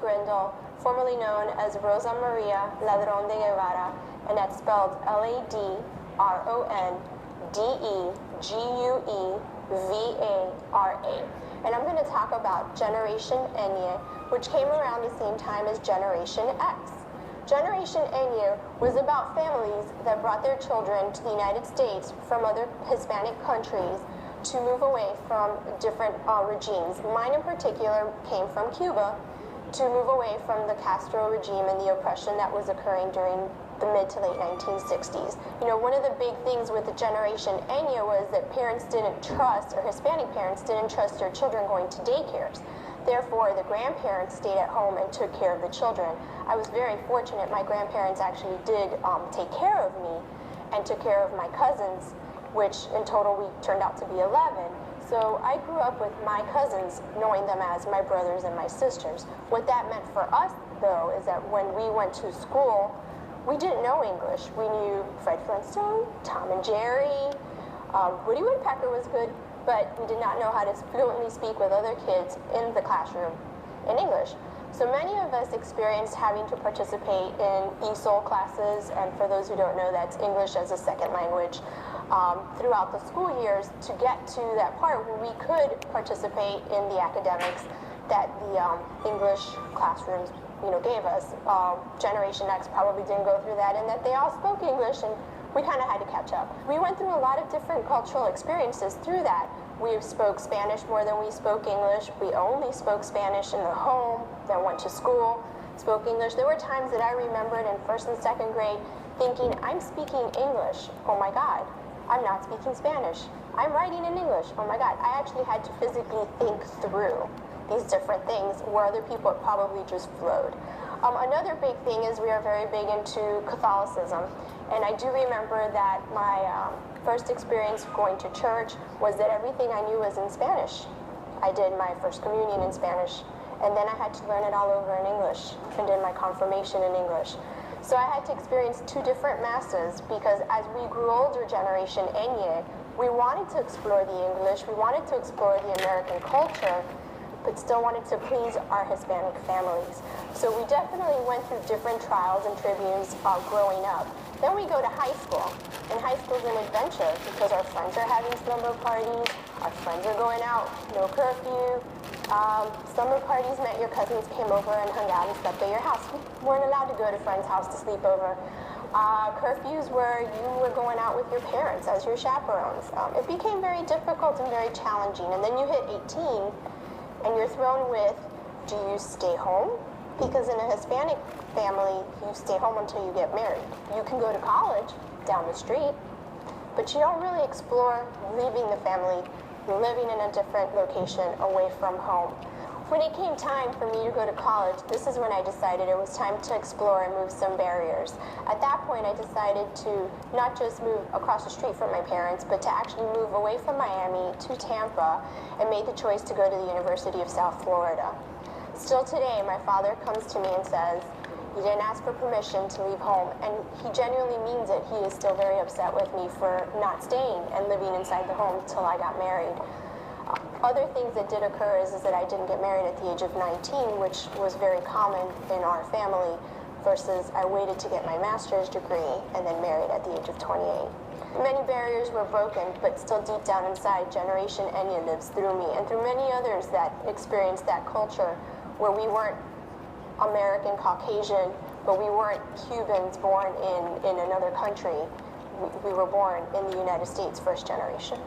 Grindal, formerly known as Rosa Maria Ladrón de Guevara, and that's spelled Ladrondeguevara. And I'm going to talk about Generation Ñ, which came around the same time as Generation X. Generation Ñ was about families that brought their children to the United States from other Hispanic countries to move away from different regimes. Mine in particular came from Cuba to move away from the Castro regime and the oppression that was occurring during the mid to late 1960s. You know, one of the big things with the Generation Ñ was that parents didn't trust, or Hispanic parents didn't trust their children going to daycares. Therefore, the grandparents stayed at home and took care of the children. I was very fortunate. My grandparents actually did take care of me and took care of my cousins, which in total we turned out to be 11. So I grew up with my cousins, knowing them as my brothers and my sisters. What that meant for us, though, is that when we went to school, we didn't know English. We knew Fred Flintstone, Tom and Jerry, Woody Woodpecker was good, but we did not know how to fluently speak with other kids in the classroom in English. So many of us experienced having to participate in ESOL classes, and for those who don't know, that's English as a second language, throughout the school years to get to that part where we could participate in the academics that the English classrooms gave us. Generation X probably didn't go through that, and that they all spoke English, and we kind of had to catch up. We went through a lot of different cultural experiences through that. We spoke Spanish more than we spoke English. We only spoke Spanish in the home, then went to school, spoke English. There were times that I remembered in first and second grade thinking, I'm speaking English. Oh my God, I'm not speaking Spanish. I'm writing in English. Oh my God, I actually had to physically think through these different things where other people probably just flowed. Another big thing is we are very big into Catholicism, and I do remember that my first experience going to church was that everything I knew was in Spanish. I did my first communion in Spanish, and then I had to learn it all over in English, and did my confirmation in English. So I had to experience two different masses, because as we grew older, Generation Ñ, we wanted to explore the English, we wanted to explore the American culture, but still wanted to please our Hispanic families. So we definitely went through different trials and tributes growing up. Then we go to high school, and high school's an adventure because our friends are having slumber parties, our friends are going out, no curfew. Slumber parties meant your cousins came over and hung out and slept at your house. We weren't allowed to go to friends' house to sleep over. Curfews where you were going out with your parents as your chaperones. It became very difficult and very challenging, and then you hit 18, and you're thrown with, do you stay home? Because in a Hispanic family, you stay home until you get married. You can go to college down the street, but you don't really explore leaving the family, living in a different location away from home. When it came time for me to go to college, this is when I decided it was time to explore and move some barriers. At that point, I decided to not just move across the street from my parents, but to actually move away from Miami to Tampa, and made the choice to go to the University of South Florida. Still today, my father comes to me and says, you didn't ask for permission to leave home, and he genuinely means it. He is still very upset with me for not staying and living inside the home till I got married. Other things that did occur is that I didn't get married at the age of 19, which was very common in our family, versus I waited to get my master's degree and then married at the age of 28. Many barriers were broken, but still deep down inside, Generation Ñ lives through me and through many others that experienced that culture where we weren't American Caucasian, but we weren't Cubans born in another country. We were born in the United States, first generation.